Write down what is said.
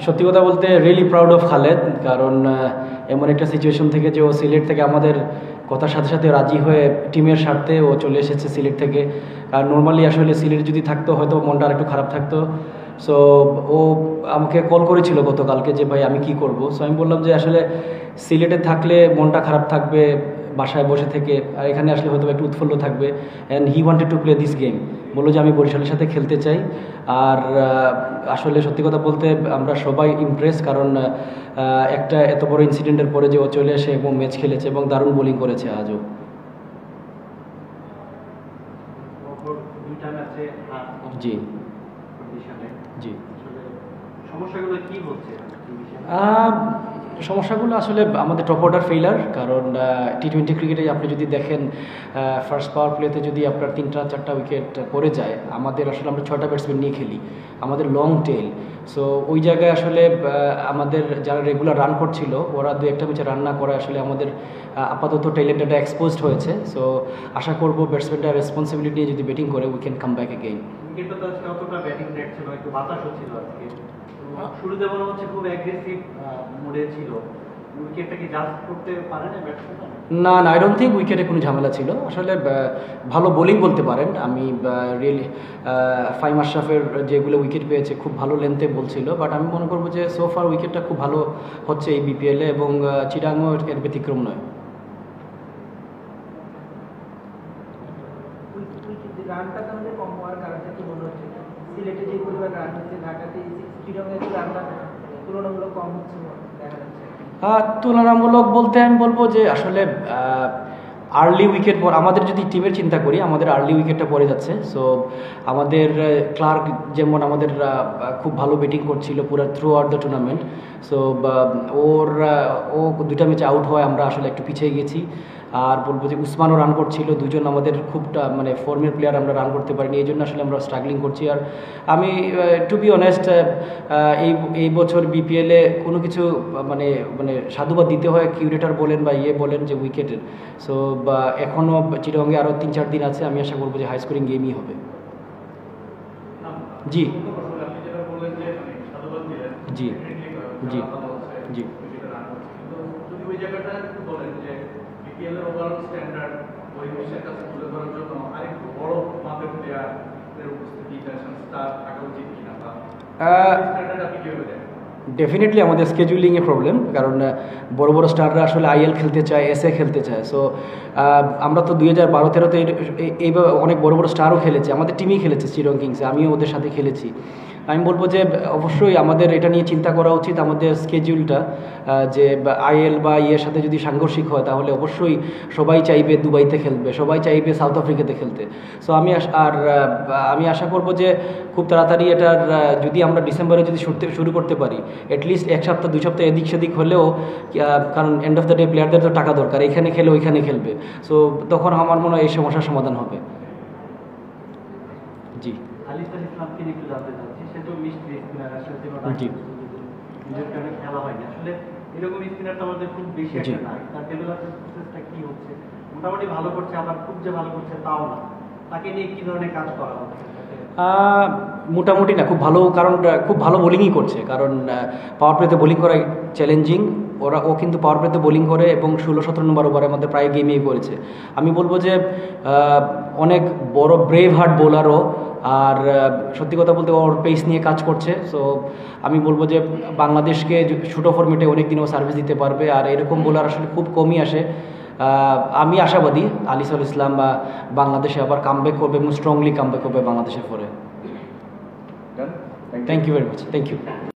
সত্যি কথা বলতে রিয়েলি প্রাউড অফ খালেদ, কারণ এমন একটা সিচুয়েশন থেকে যে ও সিলেট থেকে আমাদের কথার সাথে সাথে রাজি হয়ে টিমের স্বার্থে ও চলে এসেছে সিলেট থেকে। আর নর্মালি আসলে সিলেট যদি থাকতো হয়তো মনটা আর একটু খারাপ থাকতো। সো ও আমাকে কল করেছিল গতকালকে যে ভাই আমি কি করব। সো আমি বললাম যে আসলে সিলেটে থাকলে মনটা খারাপ থাকবে বাসায় বসে থেকে, আর এখানে আসলে হয়তো একটু উৎফুল্ল থাকবে। And he wanted to play this game, বললো যে আমি বরিশালের সাথে খেলতে চাই। আর আসলে সত্যি কথা বলতে আমরা সবাই ইমপ্রেস, কারণ একটা এত বড় ইনসিডেন্টের পরে যে ও চলে এসে এবং ম্যাচ খেলেছে এবং দারুণ বোলিং করেছে আজও। জি জি, সমস্যাগুলো আসলে আমাদের টপ অর্ডার ফেইলার, কারণ টি-20 ক্রিকেটে আপনি যদি দেখেন ফার্স্ট পাওয়ার প্লেতে যদি আপনার 3-4টা উইকেট পড়ে যায়, আমাদের আসলে আমরা 6টা ব্যাটসম্যান নিয়ে খেলি, আমাদের লং টেল। সো ওই জায়গায় আসলে আমাদের যারা রেগুলার রান করছিল ওরা 2-1টা ম্যাচে রান না করে আসলে আমাদের আপাতত ট্যালেন্টটা এক্সপোজড হয়েছে। সো আশা করবো ব্যাটসম্যানটা রেসপন্সিবিলিটি নিয়ে যদি ব্যাটিং করে we can come back again. শুরুতে মনে হচ্ছে খুব অ্যাগ্রেসিভ মোডে ছিল, উইকেটটা কি জাজ করতে পারে না ব্যাটসম্যান? না, আই ডোন্ট থিঙ্ক উইকেটে কোনো ঝামেলা ছিল। আসলে ভালো বোলিং বলতে পারেন। আমি রিয়েলি ফাইম আশরাফের যেগুলো উইকেট পেয়েছে খুব ভালো লেন্থে বলছিল, বাট আমি মনে করবো যে সোফার উইকেটটা খুব ভালো হচ্ছে এই বিপিএলে, এবং চিটাগাংও এর ব্যতিক্রম নয়। রানটা তাহলে কম হওয়ার কারণে কি মনে হচ্ছে সিলেটে যে পরিমাণ রান হচ্ছে ঢাকাতে চিটাগাংয়ে রানটা তুলনামূলক কম হচ্ছে দেখা যাচ্ছে? তুলনামূলক বলতে আমি বলবো যে আসলে আর্লি উইকেট পর আমাদের যদি টিমের চিন্তা করি, আমাদের আর্লি উইকেটটা পড়ে যাচ্ছে। সো আমাদের ক্লার্ক যেমন আমাদের খুব ভালো ব্যাটিং করছিল পুরো throughout the tournament. So ও 2টা ম্যাচে আউট হয়, আমরা আসলে একটু পিছিয়ে গেছি। আর বলবো যে উসমানও রান করছিল, দুজন আমাদের খুব মানে ফর্মের প্লেয়ার, আমরা রান করতে পারিনি, এই জন্য আসলে আমরা স্ট্রাগলিং করছি। আর আমি টু বি অনেস্ট এই বছর বিপিএলে কোনো কিছু মানে মানে সাধুবাদ দিতে হয় কিউরেটার বলেন বা বলেন যে উইকেটের। সো বা এখনও চিটাগাংয়ে আরও 3-4 দিন আছে, আমি আশা করবো যে হাই স্কোরিং গেমই হবে। জি জি জি জি, ডেফিনেটলি আমাদের স্কেজুলিংয়ে প্রবলেম, কারণ বড় বড় স্টাররা আসলে আইএল খেলতে চায়, এসএ খেলতে চায়। সো আমরা তো 2012-13-তে এইভাবে অনেক বড় বড় স্টারও খেলেছে, আমাদের টিমই খেলেছে চিটাগাং কিংসে, আমিও ওদের সাথে খেলেছি। আমি বলবো যে অবশ্যই আমাদের এটা নিয়ে চিন্তা করা উচিত, আমাদের স্কেডিউলটা যে আইএল বা ইয়ের সাথে যদি সাংঘর্ষিক হয় তাহলে অবশ্যই সবাই চাইবে দুবাইতে খেলবে, সবাই চাইবে সাউথ আফ্রিকাতে খেলতে। সো আমি আশা করব যে খুব তাড়াতাড়ি এটার যদি আমরা ডিসেম্বরে যদি শুরু করতে পারি, অ্যাটলিস্ট 1 সপ্তাহ 2 সপ্তাহ এদিক সেদিক হলেও, কারণ এন্ড অফ দ্য ডে প্লেয়ারদের তো টাকা দরকার, এখানে খেলে ওইখানে খেলবে। সো তখন আমার মনে হয় এই সমস্যার সমাধান হবে। জি জি, খেলা হয়নি আসলে, এরকম স্পিনার তো আমাদের খুব বেশি একটা নাই, তার ডেভেলপমেন্ট প্রসেসটা কি হচ্ছে? মোটামুটি ভালো করছে, আবার খুব যে ভালো করছে তাও না, তাকে নিয়ে কি ধরনের কাজ করা হচ্ছে? মোটামুটি না, খুব ভালো, কারণ খুব ভালো বোলিংই করছে, কারণ পাওয়ার প্লেতে বোলিং করা চ্যালেঞ্জিং। ও কিন্তু পাওয়ার প্লেতে বোলিং করে এবং 16-17 নম্বর ওভারের মধ্যে প্রায় গেমেই করেছে। আমি বলবো যে অনেক বড় ব্রেভ হার্ট বোলারও, আর সত্যি কথা বলতে ওর পেস নিয়ে কাজ করছে। সো আমি বলবো যে বাংলাদেশকে ছোটো ফরম্যাটে অনেক দিন ও সার্ভিস দিতে পারবে, আর এরকম বোলার আসলে খুব কমই আসে। আমি আশাবাদী আলিসুল ইসলাম বাংলাদেশে আবার কামব্যাক করবে এবং স্ট্রংলি কামব্যাক করবে বাংলাদেশের পরে। Thank you very much, thank you.